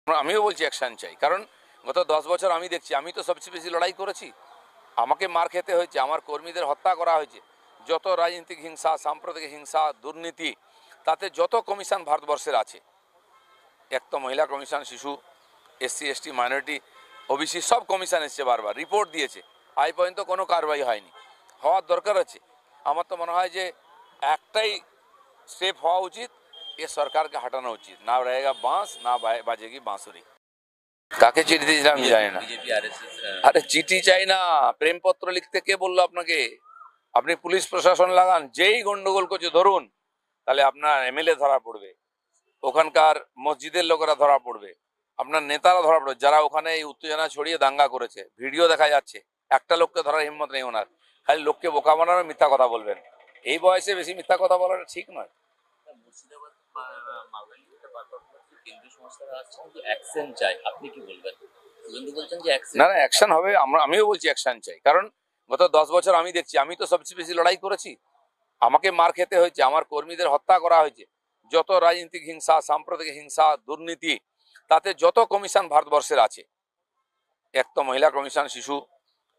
আমিও বলছি অ্যাকশন চাই, কারণ গত 10 বছর আমি দেখছি, আমি তো সবচেয়ে বেশি লড়াই করেছি। আমাকে মার খেতে হয়েছে, আমার কর্মীদের হত্যা করা হয়েছে। যত রাজনৈতিক হিংসা, সাম্প্রদায়িক হিংসা, দুর্নীতি, তাতে যত কমিশন ভারতবর্ষের আছে, এক তো মহিলা কমিশন, শিশু, এসসি এসটি, মাইনরিটি, ওবিসি, সব কমিশন এসছে, বারবার রিপোর্ট দিয়েছে, আজ পর্যন্ত কোনো কারবাই হয়নি। হওয়ার দরকার আছে। আমার তো মনে হয় যে একটাই স্টেপ হওয়া উচিত, এ সরকারকে হাঁটানো উচিত। না रहेगा বাঁশ, না বাজেগি বাঁশুরি। কাকে চিঠি দিয়েছিলাম আমি জানি না। আরে চিঠি চাই না, প্রেমপত্র লিখতে কে বললো আপনাকে? আপনি পুলিশ প্রশাসন লাগান, যেই গন্ডগোল করছে ধরুন, তাহলে আপনার এমএলএ ধরা পড়বে, ওখানকার মসজিদের লোকেরা ধরা পড়বে, আপনার নেতারা ধরা পড়বে, যারা ওখানে এই উত্তেজনা ছড়িয়ে দাঙ্গা করেছে। ভিডিও দেখা যাচ্ছে, একটা লোককে ধরার হিম্মত নেই ওনার। খালি লোককে বোকা বানানো, মিথ্যা কথা বলবেন। এই বয়সে বেশি মিথ্যা কথা বলাটা ঠিক নয়। না না, অ্যাকশন হবে। আমিও বলছি অ্যাকশন চাই, কারণ গত 10 বছর আমি দেখছি, আমি তো সবচেয়ে বেশি লড়াই করেছি। আমাকে মার খেতে হয়েছে, আমার কর্মীদের হত্যা করা হয়েছে। যত রাজনৈতিক হিংসা, সাম্প্রদায়িক হিংসা, দুর্নীতি, তাতে যত কমিশন ভারতবর্ষের আছে, এক তো মহিলা কমিশন, শিশু,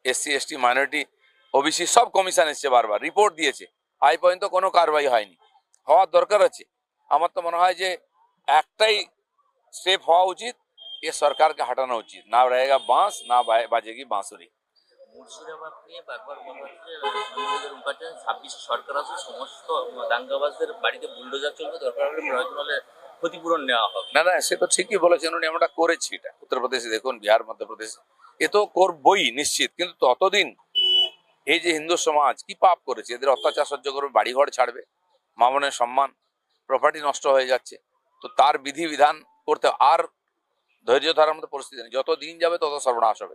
এসসি এসটি, মাইনরিটি, ওবিসি, সব কমিশন এসছে, বারবার রিপোর্ট দিয়েছে, আজ পর্যন্ত কোনো কারবাই হয়নি। হওয়ার দরকার আছে। আমার তো মনে হয় যে একটাই স্টেপ হওয়া উচিত, এ সরকারকে হাঁটানো উচিত। না रहेगा বাঁশ, না বাজেগি বাঁশুরি। মুর্শিদাবাদ নিয়ে বারবার বলা হচ্ছে 26 সরকার আছে, সমস্ত দাঙ্গাবাজদের বাড়িতে বুলডোজার চলবে, দরকার হলে প্রয়োজন হলে ক্ষতিপূরণ নেওয়া হবে। না না, সে তো ঠিকই বলেছেন উনি, আমরা করেছি এটা উত্তরপ্রদেশে দেখুন, বিহার, মধ্যপ্রদেশ, এ তো করবই নিশ্চিত। কিন্তু ততদিন এই যে হিন্দু সমাজ কি পাপ করেছে, এদের অত্যাচার সহ্য করবে, বাড়িঘর ছাড়বে, মা বোনের সম্মান, প্রপার্টি নষ্ট হয়ে যাচ্ছে, তো তার বিধিবিধান করতে আর ধৈর্য ধরার মতো পরিস্থিতি নেই। যত দিন যাবে তত সর্বনাশ হবে।